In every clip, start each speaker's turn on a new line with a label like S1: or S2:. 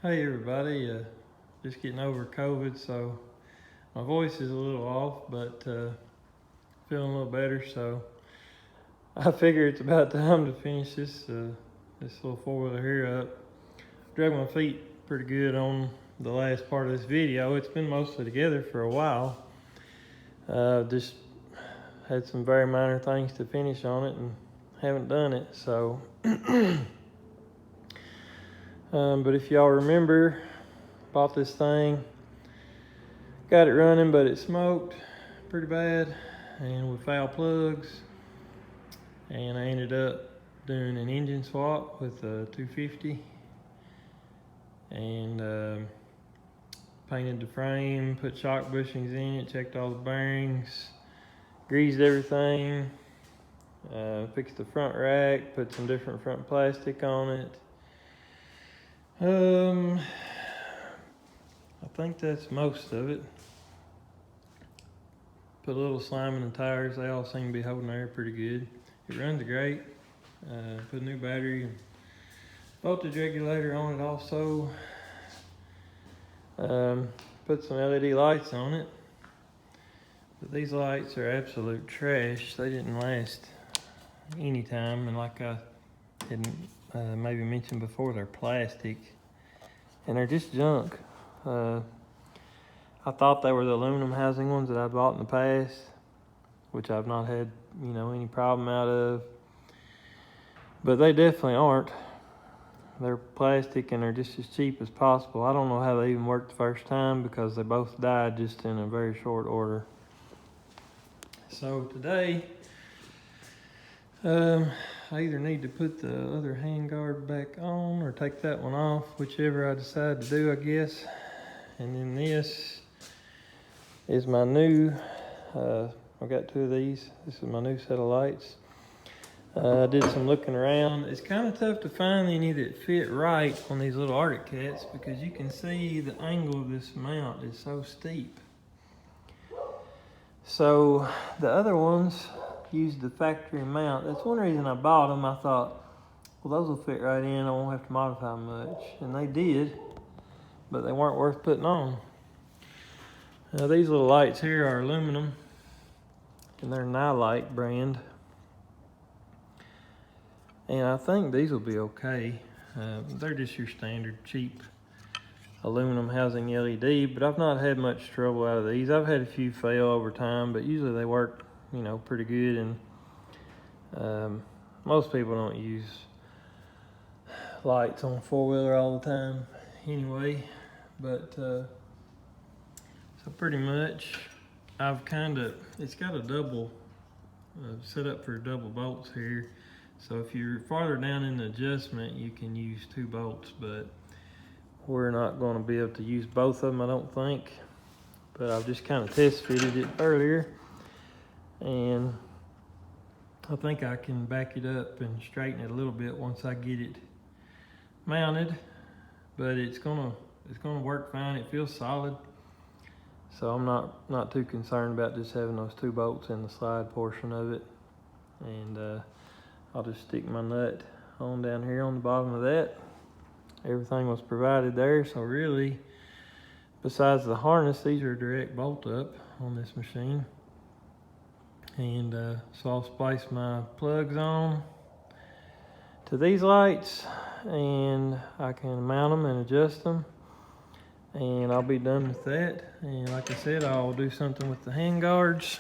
S1: Hey everybody, just getting over COVID, so my voice is a little off, but feeling a little better. So I figure it's about time to finish this little four-wheeler here up. Drug my feet pretty good on the last part of this video. It's been mostly together for a while. Just had some very minor things to finish on it and haven't done it. So, but if y'all remember, bought this thing, got it running, but it smoked pretty bad and with foul plugs, and I ended up doing an engine swap with a 250 and painted the frame, put shock bushings in it, checked all the bearings, greased everything, fixed the front rack, put some different front plastic on it. I think that's most of it. Put a little slime in the tires. They all seem to be holding air pretty good. It runs great. Put a new battery and voltage regulator on it also. Put some LED lights on it. But these lights are absolute trash. They didn't last any time, and like I had maybe mentioned before, they're plastic and they're just junk. I thought they were the aluminum housing ones that I bought in the past, which I've not had, any problem out of. But they definitely aren't. They're plastic and they're just as cheap as possible. I don't know how they even worked the first time because they both died just in a very short order. So today, I either need to put the other handguard back on or take that one off, whichever I decide to do, I guess. And then this is my new, I've got two of these. This is my new set of lights. I did some looking around. It's kind of tough to find any that fit right on these little Arctic Cats because you can see the angle of this mount is so steep. So the other ones used the factory mount. That's one reason I bought them. I thought, well, those will fit right in. I won't have to modify much. And they did, but they weren't worth putting on. Now these little lights here are aluminum, and they're Nylite brand. And I think these will be okay. They're just your standard cheap aluminum housing LED, but I've not had much trouble out of these. I've had a few fail over time, but usually they work, pretty good. And most people don't use lights on a four-wheeler all the time anyway. But so pretty much it's got a double set up for double bolts here. So if you're farther down in the adjustment, you can use 2 bolts, but we're not going to be able to use both of them, I don't think. But I've just kind of test fitted it earlier, and I think I can back it up and straighten it a little bit once I get it mounted. But it's gonna work fine. It feels solid, so I'm not too concerned about just having those 2 bolts in the slide portion of it. And I'll just stick my nut on down here on the bottom of that. Everything was provided there, so really, besides the harness, these are direct bolt up on this machine. And so I'll splice my plugs on to these lights, and I can mount them and adjust them, and I'll be done with that. And like I said, I'll do something with the hand guards.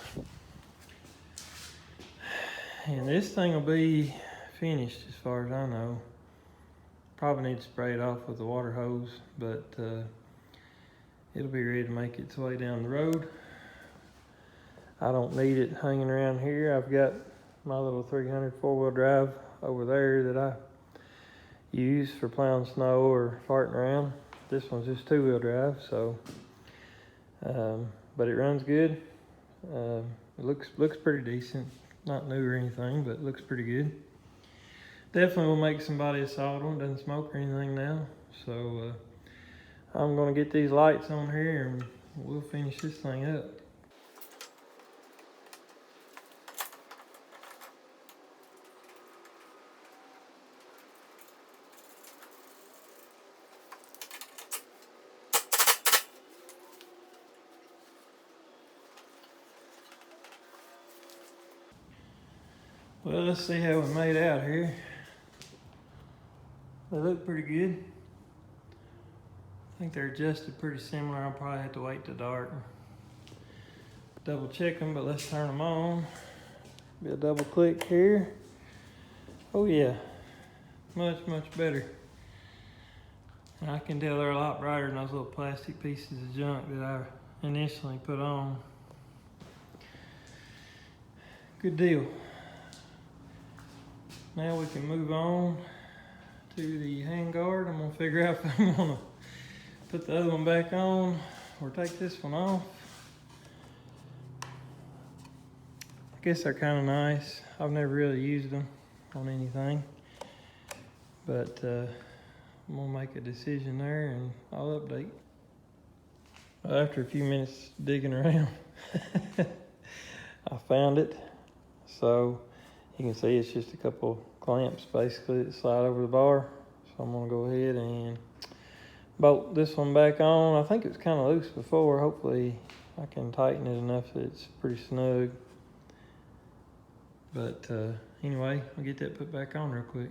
S1: And this thing will be finished as far as I know. Probably need to spray it off with a water hose, but it'll be ready to make its way down the road. I don't need it hanging around here. I've got my little 300 four-wheel drive over there that I use for plowing snow or farting around. This one's just 2-wheel drive, so but it runs good. It looks pretty decent. Not new or anything, but it looks pretty good. Definitely will make somebody a solid one. Doesn't smoke or anything now. So I'm gonna get these lights on here and we'll finish this thing up. Well, let's see how we made out here. They look pretty good. I think they're adjusted pretty similar. I'll probably have to wait till dark. Double check them, but let's turn them on. Be a double click here. Oh yeah, much better. And I can tell they're a lot brighter than those little plastic pieces of junk that I initially put on. Good deal. Now we can move on to the handguard. I'm gonna figure out if I'm gonna put the other one back on or take this one off. I guess they're kind of nice. I've never really used them on anything, but I'm gonna make a decision there and I'll update. After a few minutes digging around, I found it. So you can see it's just a couple clamps basically that slide over the bar. So I'm gonna go ahead and bolt this one back on. I think it was kind of loose before. Hopefully I can tighten it enough that it's pretty snug. But anyway, I'll get that put back on real quick.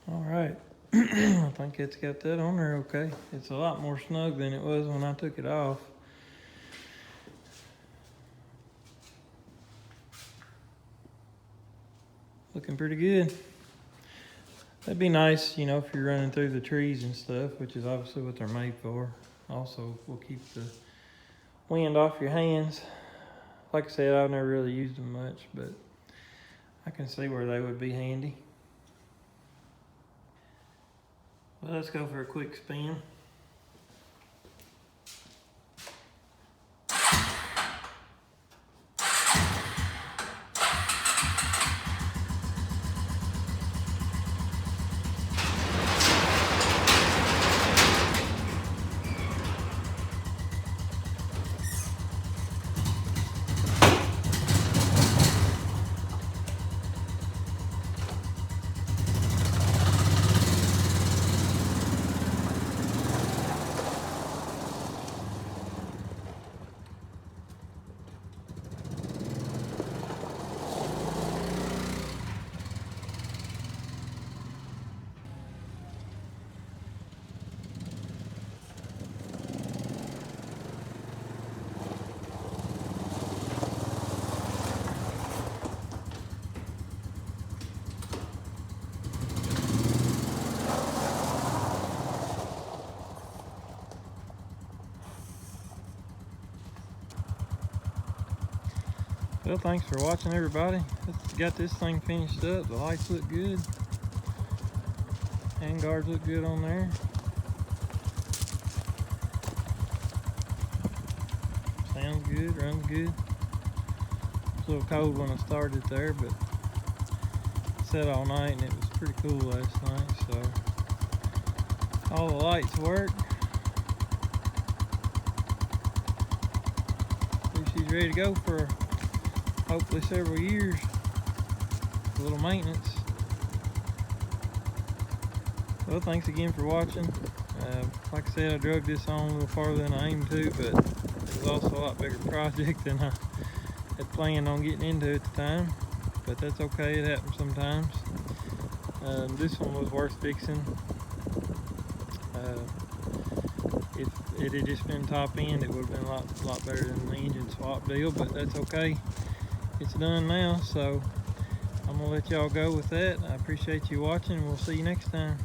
S1: All right, I think it's got that on there okay. It's a lot more snug than it was when I took it off. Looking pretty good. That'd be nice, you know, if you're running through the trees and stuff, which is obviously what they're made for. Also, will keep the wind off your hands. Like I said, I've never really used them much, but I can see where they would be handy. Well, let's go for a quick spin. Well, thanks for watching, everybody. Let's got this thing finished up. The lights look good. Handguards look good on there. Sounds good, runs good. It's a little cold when I started there, but it set all night and it was pretty cool last night. So all the lights work. So she's ready to go for hopefully several years. A little maintenance. Well, thanks again for watching. Like I said, I drug this on a little farther than I aimed to, but it was also a lot bigger project than I had planned on getting into at the time. But that's okay, it happens sometimes. This one was worth fixing. If it had just been top end, it would have been a lot better than the engine swap deal, but that's okay. It's done now, so I'm gonna let y'all go with that. I appreciate you watching, and we'll see you next time.